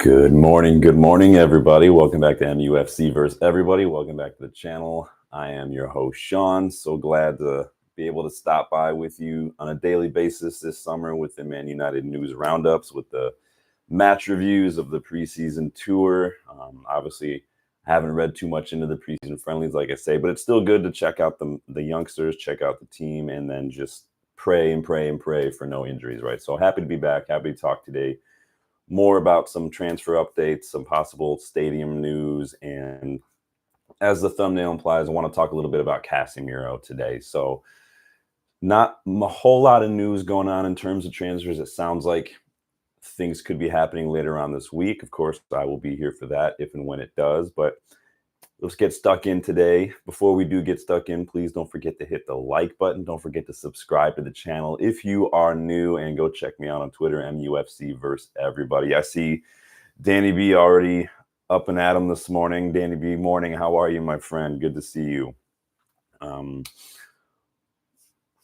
Good morning, everybody. Welcome back to MUFC versus everybody. Welcome back to the channel. I am your host, Sean. So glad to be able to stop by with you on a daily basis this summer with the Man United news roundups, with the match reviews of the preseason tour. Obviously, I haven't read too much into the preseason friendlies, like I say, but it's still good to check out the youngsters, check out the team, and then just pray for no injuries, right? So happy to be back. Happy to talk today more about some transfer updates, some possible stadium news, and as the thumbnail implies, I want to talk a little bit about Casemiro today. So not a whole lot of news going on in terms of transfers. It sounds like things could be happening later on this week. Of course, I will be here for that if and when it does, but let's get stuck in today. Before we do get stuck in, please don't forget to hit the like button. Don't forget to subscribe to the channel if you are new, and go check me out on Twitter, MUFC versus everybody. I see Danny B already up and at him this morning. Danny B, morning. How are you, my friend? Good to see you.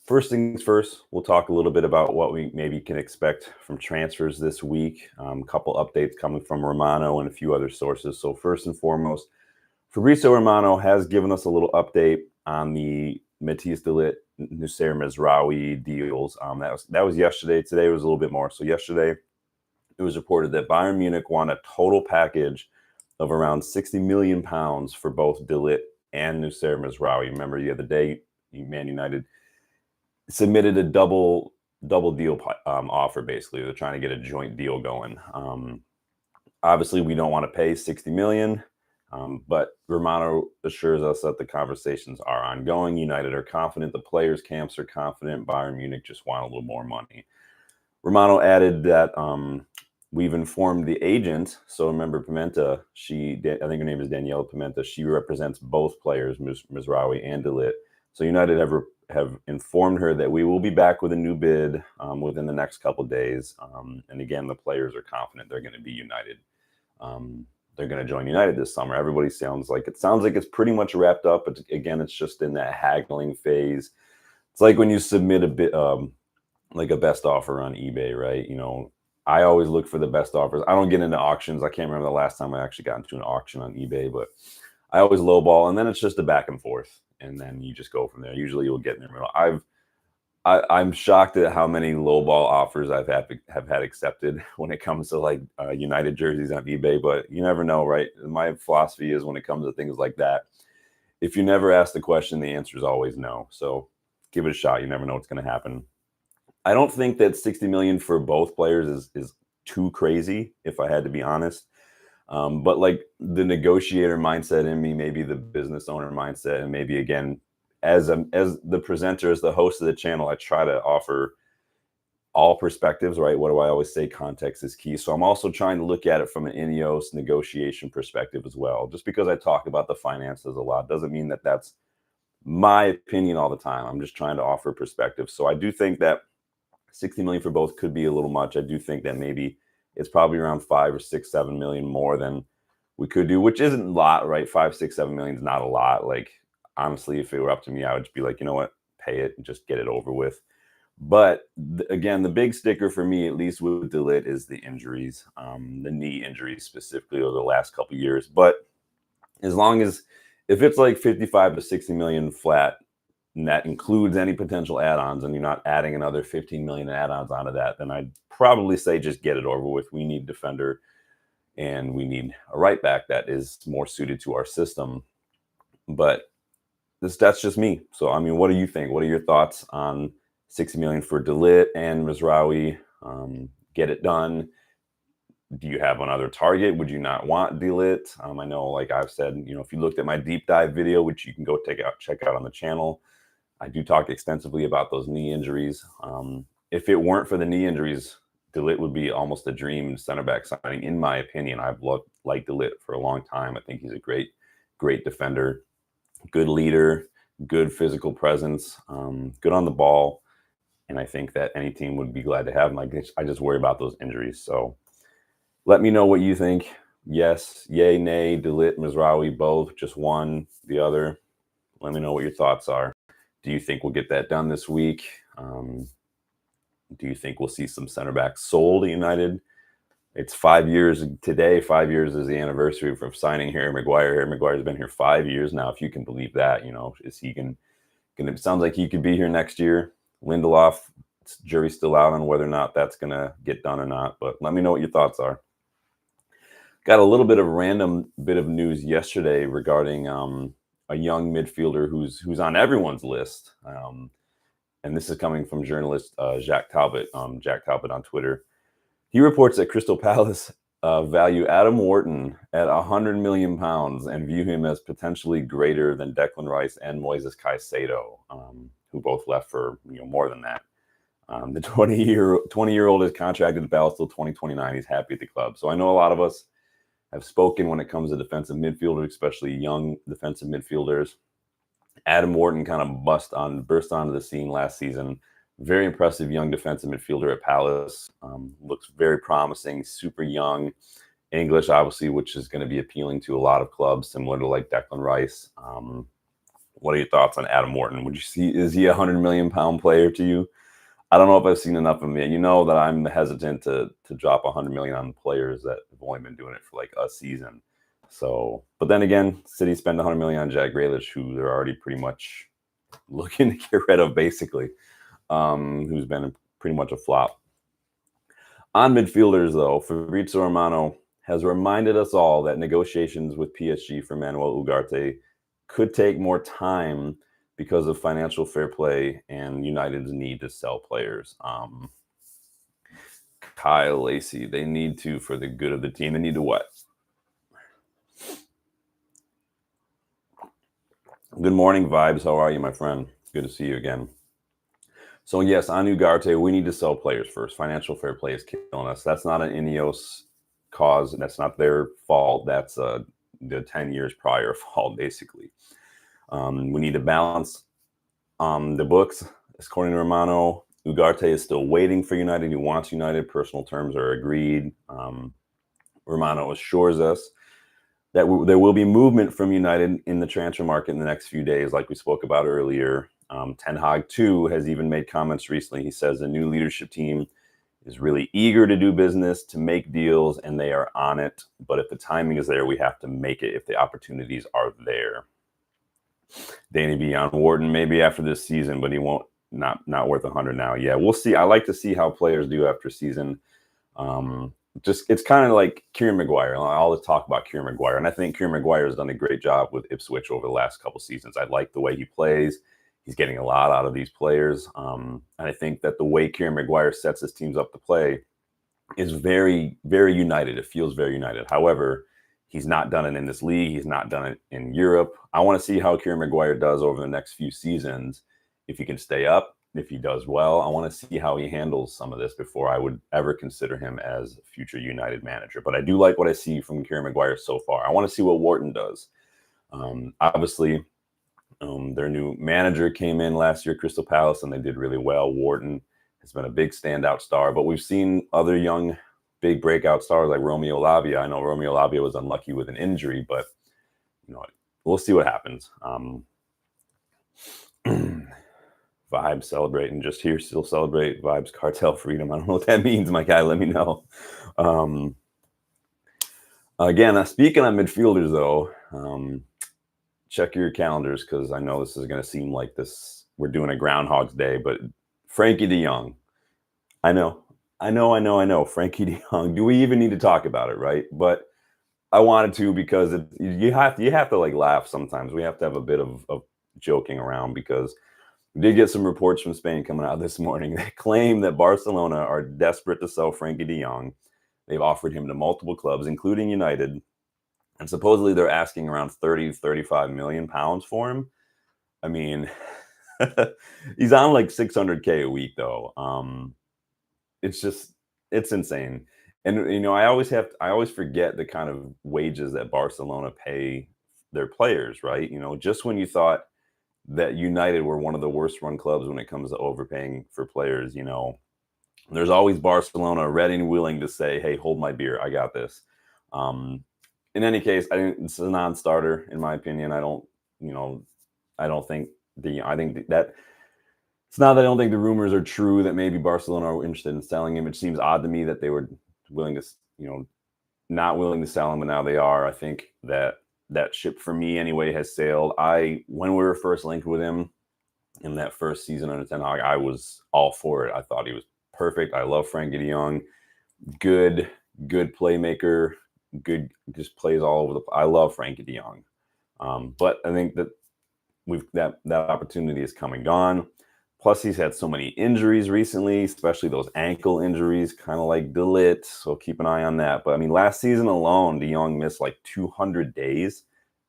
First things first, we'll talk a little bit about what we maybe can expect from transfers this week. A couple updates coming from Romano and a few other sources. So first and foremost, Fabrizio Romano has given us a little update on the Matthijs de Ligt, Noussair, Mazraoui deals. That was yesterday. Today was a little bit more. So yesterday, it was reported that Bayern Munich won a total package of around £60 million for both de Ligt and Noussair Mazraoui. Remember the other day, Man United submitted a double deal offer. Basically, they're trying to get a joint deal going. Obviously, we don't want to pay $60 million. But Romano assures us that the conversations are ongoing. United are confident. The players' camps are confident. Bayern Munich just want a little more money. Romano added that we've informed the agent. So remember, Pimenta, I think her name is Daniela Pimenta. She represents both players, Mazraoui and de Ligt. So United have informed her that we will be back with a new bid within the next couple of days. And again, the players are confident they're going to be United. They're going to join United this summer. Everybody sounds like it's pretty much wrapped up. But again, it's just in that haggling phase. It's like when you submit a bit, like a best offer on eBay, right? You know, I always look for the best offers. I don't get into auctions. I can't remember the last time I actually got into an auction on eBay, but I always lowball, and then it's just a back and forth, and then you just go from there. Usually, you'll get in the middle. I'm shocked at how many lowball offers have had accepted when it comes to like United jerseys on eBay, but you never know, right? My philosophy is when it comes to things like that, if you never ask the question, the answer is always no. So give it a shot. You never know what's going to happen. I don't think that $60 million for both players is too crazy, if I had to be honest. But like the negotiator mindset in me, maybe the business owner mindset, and maybe again, as the presenter, as the host of the channel, I try to offer all perspectives, right? What do I always say? Context is key. So I'm also trying to look at it from an Ineos negotiation perspective as well. Just because I talk about the finances a lot doesn't mean that that's my opinion all the time. I'm just trying to offer perspective. So I do think that 60 million for both could be a little much. I do think that maybe it's probably around 5 or 6, 7 million more than we could do, which isn't a lot, right? 5, 6, 7 million is not a lot. Like, honestly, if it were up to me, I would just be like, you know what, pay it and just get it over with. But again, the big sticker for me, at least with de Ligt, is the injuries, the knee injuries specifically over the last couple of years. But as long as, if it's like 55 to 60 million flat, and that includes any potential add-ons, and you're not adding another 15 million add-ons onto that, then I'd probably say just get it over with. We need defender, and we need a right back that is more suited to our system. But that's just me. So, I mean, what do you think? What are your thoughts on 60 million for de Ligt and Mazraoui? Get it done. Do you have another target? Would you not want de Ligt? I know, like I've said, you know, if you looked at my deep dive video, which you can go check out on the channel, I do talk extensively about those knee injuries. If it weren't for the knee injuries, de Ligt would be almost a dream center back signing, in my opinion. I've liked de Ligt for a long time. I think he's a great defender, good leader, good physical presence, good on the ball. And I think that any team would be glad to have him. I just worry about those injuries. So let me know what you think. Yes, yay, nay, de Ligt, Mazraoui, both, just one, the other. Let me know what your thoughts are. Do you think we'll get that done this week? Do you think we'll see some center backs sold at United? It's 5 years today. 5 years is the anniversary of signing Harry Maguire. Harry Maguire's been here 5 years now, if you can believe that. Is he can it sounds like he could be here next year. Lindelof, jury's still out on whether or not that's gonna get done or not. But let me know what your thoughts are. Got a little bit of random bit of news yesterday regarding a young midfielder who's on everyone's list. And this is coming from journalist Jack Talbot on Twitter. He reports that Crystal Palace value Adam Wharton at £100 million and view him as potentially greater than Declan Rice and Moises Caicedo, who both left for more than that. The 20-year-old is contracted to Palace till 2029. He's happy at the club. So I know a lot of us have spoken when it comes to defensive midfielders, especially young defensive midfielders. Adam Wharton kind of burst onto the scene last season. Very impressive young defensive midfielder at Palace. Looks very promising, super young. English, obviously, which is going to be appealing to a lot of clubs, similar to like Declan Rice. What are your thoughts on Adam Wharton? Is he a £100 million player to you? I don't know if I've seen enough of him yet. You know that I'm hesitant to drop $100 million on players that have only been doing it for like a season. So, but then again, City spent $100 million on Jack Grealish, who they're already pretty much looking to get rid of, basically. Who's been pretty much a flop. On midfielders, though, Fabrizio Romano has reminded us all that negotiations with PSG for Manuel Ugarte could take more time because of financial fair play and United's need to sell players. Kyle Lacey, they need to, for the good of the team, they need to what? Good morning, Vibes. How are you, my friend? Good to see you again. So yes, on Ugarte, we need to sell players first. Financial fair play is killing us. That's not an Ineos cause. That's not their fault. That's the 10 years prior fault, basically. We need to balance the books. According to Romano, Ugarte is still waiting for United. He wants United. Personal terms are agreed. Romano assures us that there will be movement from United in the transfer market in the next few days, like we spoke about earlier. Ten Hag, too, has even made comments recently. He says the new leadership team is really eager to do business, to make deals, and they are on it. But if the timing is there, we have to make it if the opportunities are there. Danny B on Wharton, maybe after this season, but he won't, not worth 100 now. Yeah, we'll see. I like to see how players do after season. It's kind of like Kieran Maguire. I always talk about Kieran Maguire, and I think Kieran Maguire has done a great job with Ipswich over the last couple seasons. I like the way he plays. He's getting a lot out of these players. And I think that the way Kieran Maguire sets his teams up to play is very, very United. It feels very United. However, he's not done it in this league. He's not done it in Europe. I want to see how Kieran Maguire does over the next few seasons. If he can stay up, if he does well, I want to see how he handles some of this before I would ever consider him as a future United manager. But I do like what I see from Kieran Maguire so far. I want to see what Wharton does. Obviously, their new manager came in last year, Crystal Palace, and they did really well. Wharton has been a big standout star, but we've seen other young, big breakout stars like Romeo Lavia. I know Romeo Lavia was unlucky with an injury, but we'll see what happens. Vibes celebrating just here, still celebrate Vibes cartel freedom. I don't know what that means, my guy. Let me know. Again, speaking on midfielders, though, check your calendars because I know this is going to seem like this. We're doing a Groundhog's Day, but Frenkie de Jong. I know. Frenkie de Jong. Do we even need to talk about it, right? But I wanted to because you have to like laugh sometimes. We have to have a bit of joking around because we did get some reports from Spain coming out this morning that claim that Barcelona are desperate to sell Frenkie de Jong. They've offered him to multiple clubs, including United. And supposedly they're asking around 30, 35 million pounds for him. I mean, he's on like 600K a week, though. It's insane. And, I always forget the kind of wages that Barcelona pay their players, right? Just when you thought that United were one of the worst run clubs when it comes to overpaying for players, there's always Barcelona ready and willing to say, hey, hold my beer. I got this. In any case, I think it's a non-starter, in my opinion. I think that it's not that I don't think the rumors are true that maybe Barcelona are interested in selling him. It seems odd to me that they would willing to, not willing to sell him, but now they are. I think that ship for me anyway has sailed. When we were first linked with him in that first season under Ten Hag, I was all for it. I thought he was perfect. I love Frenkie de Jong. Good playmaker. Good, just plays all over the. I love Frenkie de Jong. But I think that that opportunity is come and gone. Plus, he's had so many injuries recently, especially those ankle injuries, kind of like Ligt. So keep an eye on that. But I mean, last season alone, De Jong missed like 200 days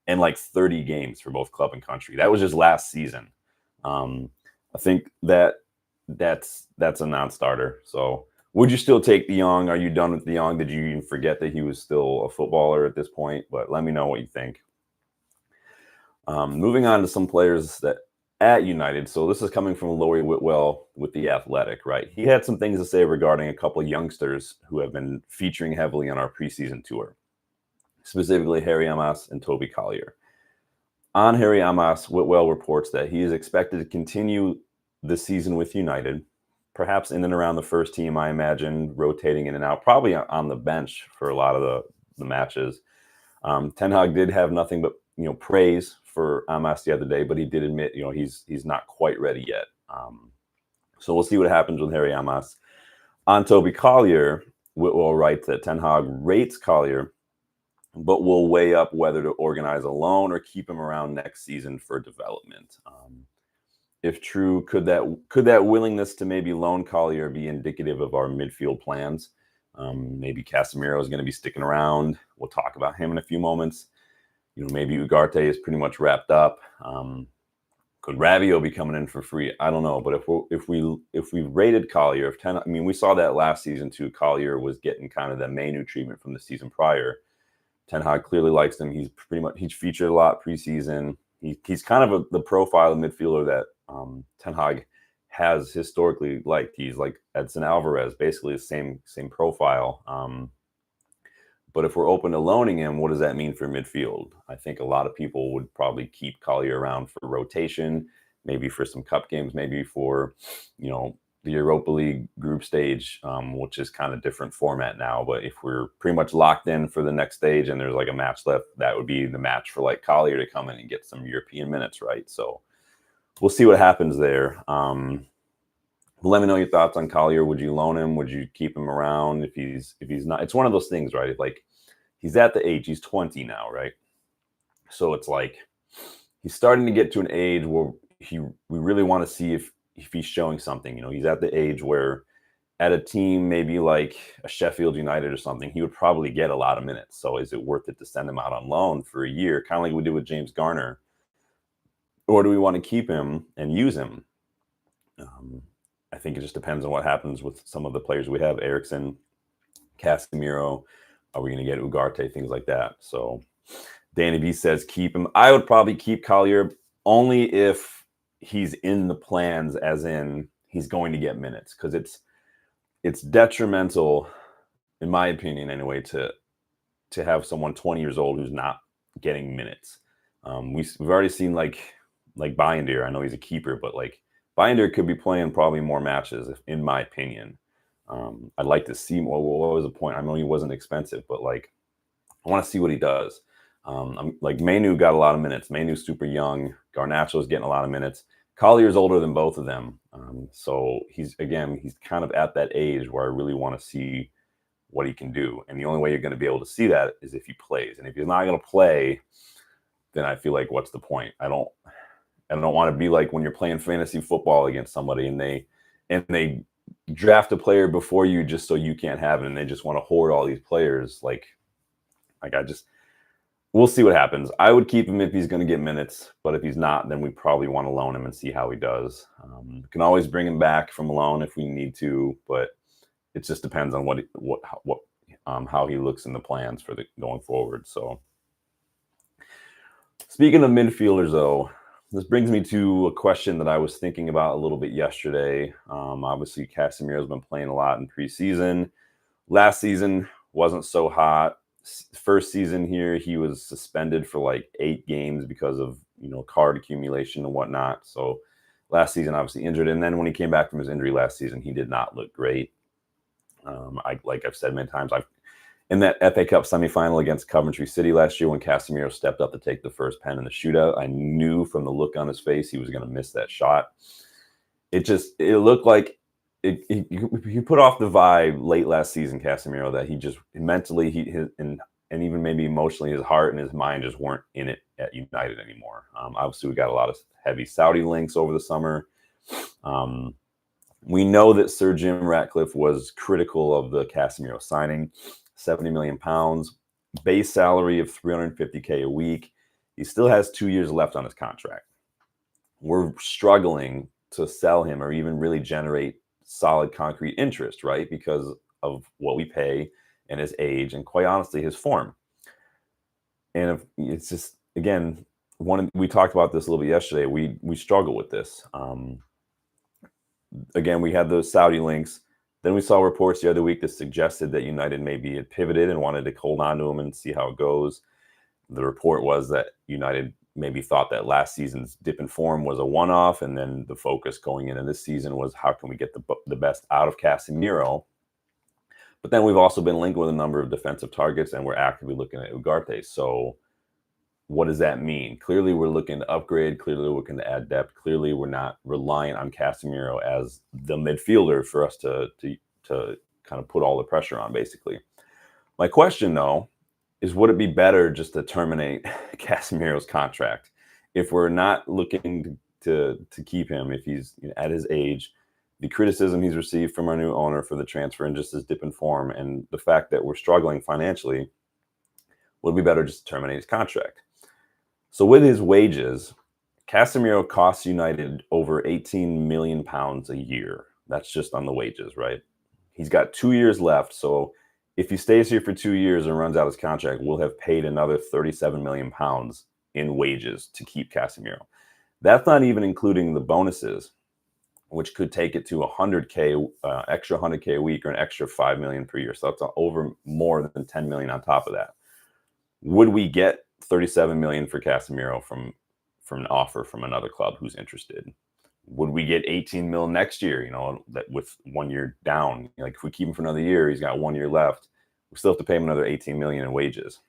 and like 30 games for both club and country. That was just last season. I think that's a non-starter. So would you still take De Jong? Are you done with De Jong? Did you even forget that he was still a footballer at this point? But let me know what you think. Moving on to some players that at United. So this is coming from Laurie Whitwell with The Athletic, right? He had some things to say regarding a couple of youngsters who have been featuring heavily on our preseason tour, specifically Harry Amas and Toby Collier. On Harry Amas, Whitwell reports that he is expected to continue this season with United, perhaps in and around the first team, I imagine, rotating in and out, probably on the bench for a lot of the matches. Ten Hag did have nothing but praise for Amas the other day, but he did admit he's not quite ready yet. So we'll see what happens with Harry Amas. On Toby Collier, Whitwell writes that Ten Hag rates Collier, but will weigh up whether to organize a loan or keep him around next season for development. If true, could that willingness to maybe loan Collier be indicative of our midfield plans? Maybe Casemiro is going to be sticking around. We'll talk about him in a few moments. Maybe Ugarte is pretty much wrapped up. Could Rabiot be coming in for free? I don't know. But if we rated Collier, we saw that last season too. Collier was getting kind of the Mainu treatment from the season prior. Ten Hag clearly likes him. He's featured a lot preseason. He's kind of the profile of midfielder that Ten Hag has historically liked. He's like Edson Alvarez, basically the same profile. But if we're open to loaning him, what does that mean for midfield? I think a lot of people would probably keep Collier around for rotation, maybe for some cup games, maybe for, the Europa League group stage, which is kind of different format now. But if we're pretty much locked in for the next stage and there's like a match left, that would be the match for like Collier to come in and get some European minutes, right? So we'll see what happens there. Let me know your thoughts on Collier. Would you loan him? Would you keep him around if he's not? It's one of those things, right? Like he's at the age, he's 20 now, right? So it's like he's starting to get to an age where we really want to see if he's showing something. He's at the age where at a team maybe like a Sheffield United or something, he would probably get a lot of minutes. So is it worth it to send him out on loan for a year, kind of like we did with James Garner? Or do we want to keep him and use him? I think it just depends on what happens with some of the players we have. Eriksen, Casemiro, are we going to get Ugarte, things like that. So Danny B says keep him. I would probably keep Collier only if he's in the plans, as in he's going to get minutes, because it's detrimental, in my opinion anyway, to have someone 20 years old who's not getting minutes. We've already seen like Binder. I know he's a keeper, but like Binder could be playing probably more matches, in my opinion. I'd like to see more. What was the point? I know he wasn't expensive, but like I want to see what he does. Like Mainu got a lot of minutes. Mainu's super young. Garnacho's getting a lot of minutes. Collier's older than both of them. So he's kind of at that age where I really want to see what he can do. And the only way you're going to be able to see that is if he plays. And if he's not going to play, then I feel like, what's the point? I don't want to be like when you're playing fantasy football against somebody and they draft a player before you just so you can't have it, and they just want to hoard all these players. We'll see what happens. I would keep him if he's going to get minutes, but if he's not, then we probably want to loan him and see how he does. We can always bring him back from loan if we need to, but it just depends on how he looks in the plans for going forward. So, speaking of midfielders, though, this brings me to a question that I was thinking about a little bit yesterday. Obviously, Casemiro's been playing a lot in preseason. Last season wasn't so hot. First season here, he was suspended for like 8 games because of card accumulation and whatnot. So last season, obviously injured. And then when he came back from his injury last season, he did not look great. Like I've said many times, in that FA Cup semifinal against Coventry City last year when Casemiro stepped up to take the first pen in the shootout, I knew from the look on his face he was going to miss that shot. It looked like he put off the vibe late last season, Casemiro, that he just mentally and even maybe emotionally, his heart and his mind just weren't in it at United anymore. Obviously, we got a lot of heavy Saudi links over the summer. We know that Sir Jim Ratcliffe was critical of the Casemiro signing. £70 million, base salary of $350K a week. He still has 2 years left on his contract. We're struggling to sell him or even really generate solid concrete interest, right? Because of what we pay and his age and, quite honestly, his form. And it's just, again, we talked about this a little bit yesterday. We struggle with this. Again, we had those Saudi links. Then we saw reports the other week that suggested that United maybe had pivoted and wanted to hold on to him and see how it goes. The report was that United maybe thought that last season's dip in form was a one-off, and then the focus going into this season was how can we get the best out of Casemiro. But then we've also been linked with a number of defensive targets, and we're actively looking at Ugarte. So what does that mean? Clearly, we're looking to upgrade. Clearly, we're looking to add depth. Clearly, we're not reliant on Casemiro as the midfielder for us to kind of put all the pressure on, basically. My question, though, is would it be better just to terminate Casemiro's contract if we're not looking to keep him, if he's at his age, the criticism he's received from our new owner for the transfer and just his dip in form, and the fact that we're struggling financially, would it be better just to terminate his contract? So with his wages, Casemiro costs United over £18 million a year. That's just on the wages, right? He's got 2 years left. So if he stays here for 2 years and runs out his contract, we'll have paid another £37 million in wages to keep Casemiro. That's not even including the bonuses, which could take it to 100K, extra 100K a week or an extra $5 million per year. So that's over more than 10 million on top of that. Would we get 37 million for Casemiro from an offer from another club who's interested? Would we get 18 mil next year? That with 1 year down, like if we keep him for another year, he's got 1 year left. We still have to pay him another 18 million in wages.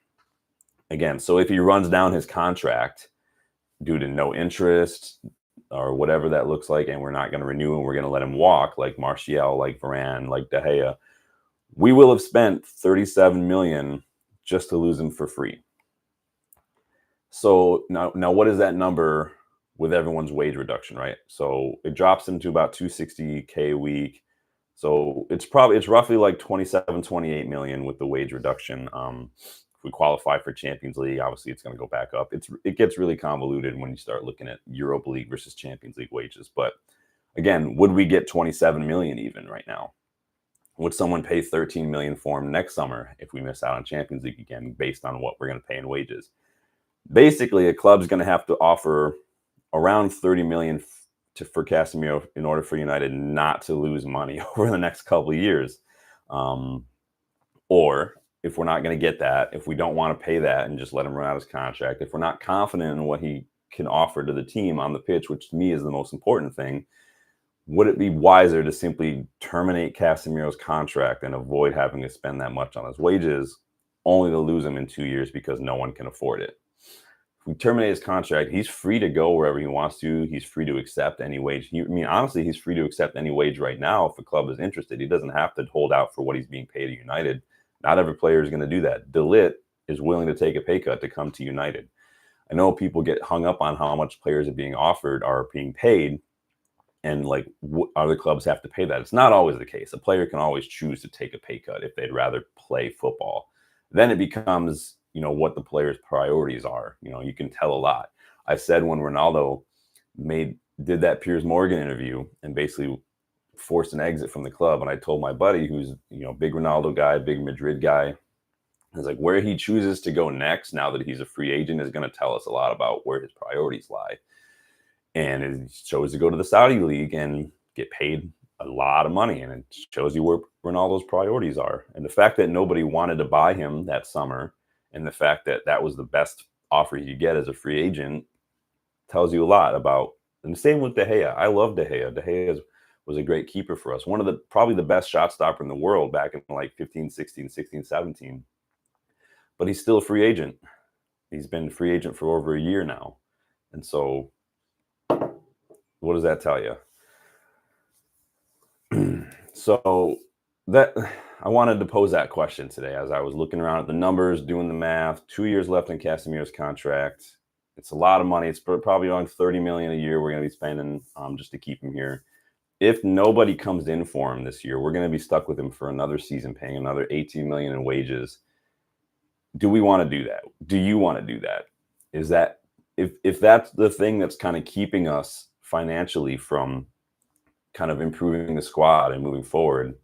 Again, so if he runs down his contract due to no interest or whatever that looks like, and we're not going to renew and we're going to let him walk, like Martial, like Varane, like De Gea, we will have spent 37 million just to lose him for free. So now what is that number with everyone's wage reduction, right? So it drops him to about 260K a week. So it's roughly like 27, 28 million with the wage reduction. If we qualify for Champions League, obviously it's going to go back up. It gets really convoluted when you start looking at Europa League versus Champions League wages. But again, would we get 27 million even right now? Would someone pay 13 million for him next summer if we miss out on Champions League again, based on what we're going to pay in wages? Basically, a club's going to have to offer around 30 million for Casemiro in order for United not to lose money over the next couple of years. Or if we're not going to get that, if we don't want to pay that and just let him run out his contract, if we're not confident in what he can offer to the team on the pitch, which to me is the most important thing, would it be wiser to simply terminate Casemiro's contract and avoid having to spend that much on his wages, only to lose him in 2 years because no one can afford it? If we terminate his contract, he's free to go wherever he wants to. He's free to accept any wage. Honestly, he's free to accept any wage right now if a club is interested. He doesn't have to hold out for what he's being paid at United. Not every player is going to do that. Ligt is willing to take a pay cut to come to United. I know people get hung up on how much players are being offered or being paid, and like other clubs have to pay that. It's not always the case. A player can always choose to take a pay cut if they'd rather play football. Then it becomes, what the player's priorities are. You can tell a lot. I said when Ronaldo did that Piers Morgan interview and basically forced an exit from the club, and I told my buddy who's, big Ronaldo guy, big Madrid guy, I was like, where he chooses to go next now that he's a free agent is going to tell us a lot about where his priorities lie. And he chose to go to the Saudi league and get paid a lot of money. And it shows you where Ronaldo's priorities are. And the fact that nobody wanted to buy him that summer, and the fact that that was the best offer you get as a free agent, tells you a lot about. And the same with De Gea. I love De Gea. De Gea is was a great keeper for us. One of the probably the best shot stopper in the world back in like 15, 16, 16, 17. But he's still a free agent. He's been a free agent for over a year now. And so what does that tell you? So that I wanted to pose that question today as I was looking around at the numbers, doing the math. 2 years left in Casemiro's contract. It's a lot of money. It's probably around $30 million a year we're going to be spending just to keep him here. If nobody comes in for him this year, we're going to be stuck with him for another season, paying another $18 million in wages. Do we want to do that? Do you want to do that? Is that if that's the thing that's kind of keeping us financially from kind of improving the squad and moving forward,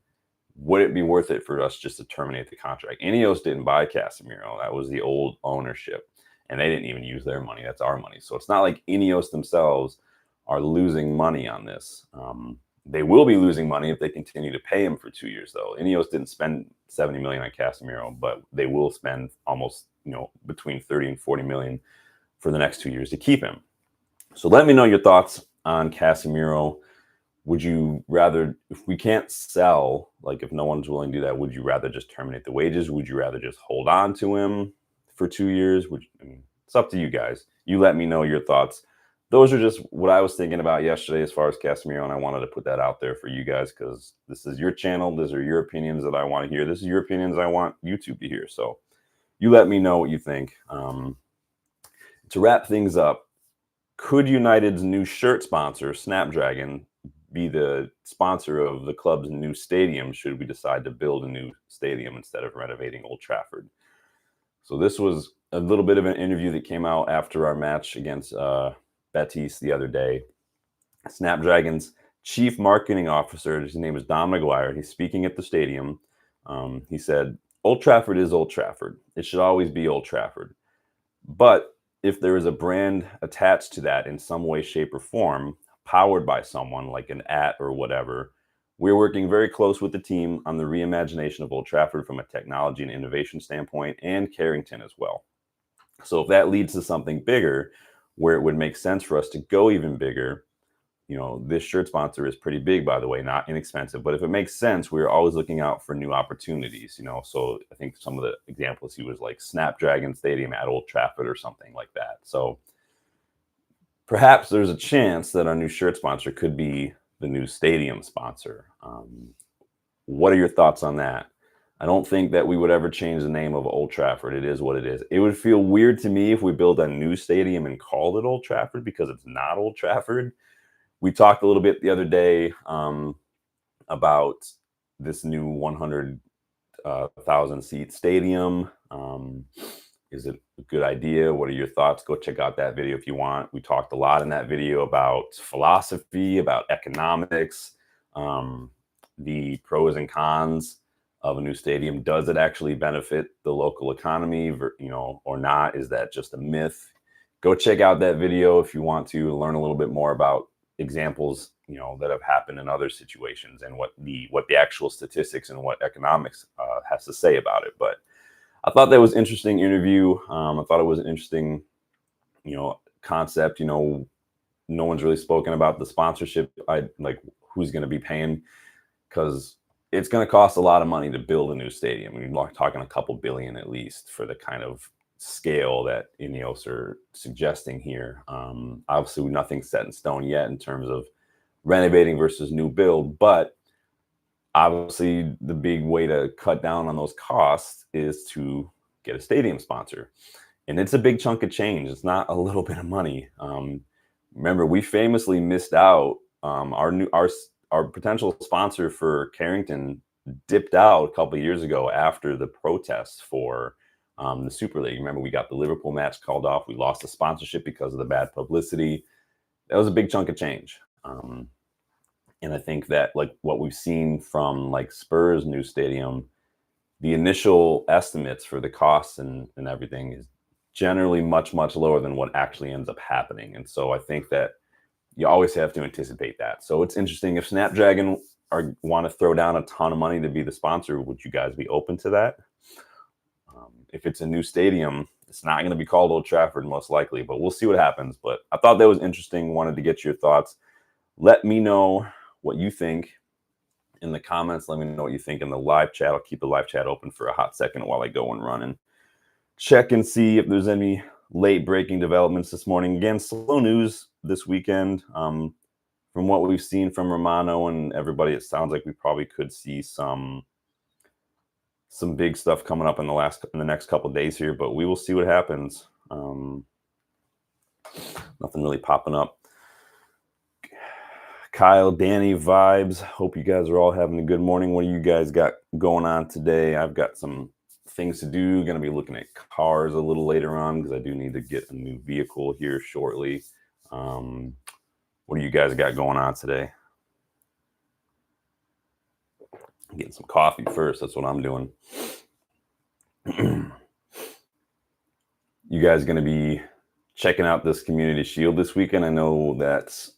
would it be worth it for us just to terminate the contract? Ineos didn't buy Casemiro. That was the old ownership, and they didn't even use their money. That's our money. So it's not like Ineos themselves are losing money on this. They will be losing money if they continue to pay him for 2 years, though. Ineos didn't spend $70 million on Casemiro, but they will spend almost, between 30 and 40 million for the next 2 years to keep him. So let me know your thoughts on Casemiro. Would you rather, if we can't sell, like if no one's willing to do that, would you rather just terminate the wages? Would you rather just hold on to him for 2 years? It's up to you guys. You let me know your thoughts. Those are just what I was thinking about yesterday as far as Casemiro, and I wanted to put that out there for you guys because this is your channel. These are your opinions that I want to hear. This is your opinions I want YouTube to hear. So you let me know what you think. To wrap things up, could United's new shirt sponsor, Snapdragon, be the sponsor of the club's new stadium should we decide to build a new stadium instead of renovating Old Trafford? So this was a little bit of an interview that came out after our match against Betis the other day. Snapdragon's chief marketing officer, his name is Don McGuire. He's speaking at the stadium. He said, Old Trafford is Old Trafford. It should always be Old Trafford. But if there is a brand attached to that in some way, shape, or form, powered by someone like an or whatever, we're working very close with the team on the reimagination of Old Trafford from a technology and innovation standpoint, and Carrington as well. So if that leads to something bigger, where it would make sense for us to go even bigger, this shirt sponsor is pretty big, by the way, not inexpensive. But if it makes sense, we're always looking out for new opportunities, So I think some of the examples he was like Snapdragon Stadium at Old Trafford or something like that. So perhaps there's a chance that our new shirt sponsor could be the new stadium sponsor. What are your thoughts on that? I don't think that we would ever change the name of Old Trafford. It is what it is. It would feel weird to me if we build a new stadium and called it Old Trafford because it's not Old Trafford. We talked a little bit the other day about this new 100,000 seat stadium. Is it a good idea? What are your thoughts? Go check out that video if you want. We talked a lot in that video about philosophy, about economics, the pros and cons of a new stadium. Does it actually benefit the local economy, or not? Is that just a myth? Go check out that video if you want to learn a little bit more about examples, that have happened in other situations and what the actual statistics and what economics has to say about it. But I thought that was an interesting interview. I thought it was an interesting, concept. No one's really spoken about the sponsorship. Who's going to be paying, because it's going to cost a lot of money to build a new stadium. We're talking a couple billion at least for the kind of scale that Ineos are suggesting here. Obviously, nothing's set in stone yet in terms of renovating versus new build, but obviously the big way to cut down on those costs is to get a stadium sponsor. And it's a big chunk of change. It's not a little bit of money. Remember, we famously missed out. Our potential sponsor for Carrington dipped out a couple of years ago after the protests for the Super League. Remember, we got the Liverpool match called off. We lost the sponsorship because of the bad publicity. That was a big chunk of change. And I think that what we've seen from Spurs' new stadium, the initial estimates for the costs and everything is generally much, much lower than what actually ends up happening. And so I think that you always have to anticipate that. So it's interesting. If Snapdragon want to throw down a ton of money to be the sponsor, would you guys be open to that? If it's a new stadium, it's not going to be called Old Trafford most likely, but we'll see what happens. But I thought that was interesting. Wanted to get your thoughts. Let me know what you think in the comments. Let me know what you think in the live chat. I'll keep the live chat open for a hot second while I go and run and check and see if there's any late breaking developments this morning. Again, slow news this weekend. From what we've seen from Romano and everybody, it sounds like we probably could see some big stuff coming up in the next couple of days here, but we will see what happens. Nothing really popping up. Kyle, Danny, vibes. Hope you guys are all having a good morning. What do you guys got going on today? I've got some things to do. Going to be looking at cars a little later on because I do need to get a new vehicle here shortly. What do you guys got going on today? I'm getting some coffee first. That's what I'm doing. You guys going to be checking out this Community Shield this weekend? I know that's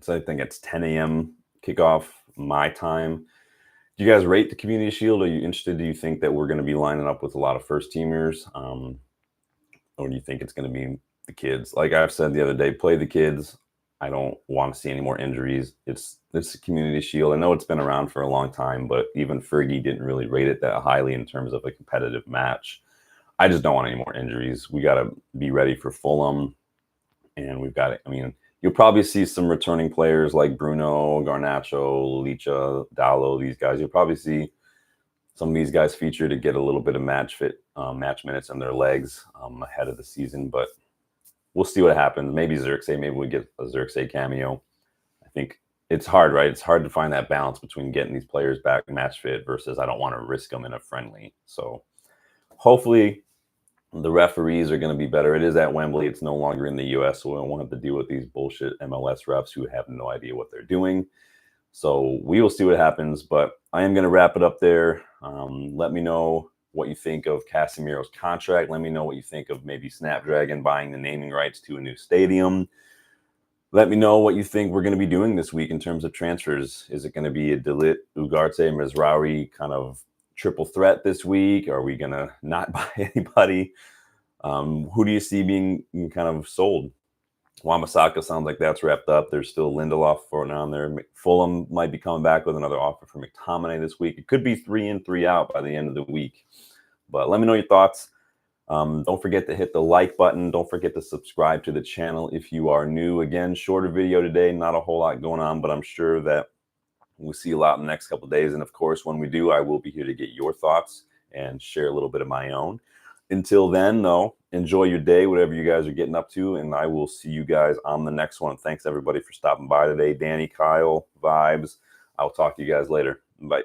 I think it's 10 a.m. kickoff my time. Do you guys rate the Community Shield? Are you interested? Do you think that we're going to be lining up with a lot of first teamers? Or do you think it's going to be the kids? Like I've said the other day, play the kids. I don't want to see any more injuries. It's a Community Shield. I know it's been around for a long time, but even Fergie didn't really rate it that highly in terms of a competitive match. I just don't want any more injuries. We got to be ready for Fulham, and we've got it. I mean, you'll probably see some returning players like Bruno, Garnacho, Licha, Dallo, these guys. You'll probably see some of these guys feature to get a little bit of match minutes in their legs ahead of the season, but we'll see what happens. Maybe Xerxes, maybe we get a Xerxes cameo. I think it's hard, right? It's hard to find that balance between getting these players back match fit versus I don't want to risk them in a friendly. So hopefully the referees are going to be better. It is at Wembley. It's no longer in the U.S., so we don't have to deal with these bullshit MLS refs who have no idea what they're doing. So we will see what happens, but I am going to wrap it up there. Let me know what you think of Casemiro's contract. Let me know what you think of maybe Snapdragon buying the naming rights to a new stadium. Let me know what you think we're going to be doing this week in terms of transfers. Is it going to be a Ligt, Ugarte, Mazraoui kind of triple threat this week? Are we going to not buy anybody? Who do you see being kind of sold? Wan-Bissaka sounds like that's wrapped up. There's still Lindelof for now and there. Fulham might be coming back with another offer for McTominay this week. It could be 3 in, 3 out by the end of the week. But let me know your thoughts. Don't forget to hit the like button. Don't forget to subscribe to the channel if you are new. Again, shorter video today. Not a whole lot going on, but I'm sure that we'll see a lot in the next couple of days. And of course, when we do, I will be here to get your thoughts and share a little bit of my own. Until then, though, enjoy your day, whatever you guys are getting up to, and I will see you guys on the next one. Thanks, everybody, for stopping by today. Danny, Kyle, vibes. I'll talk to you guys later. Bye.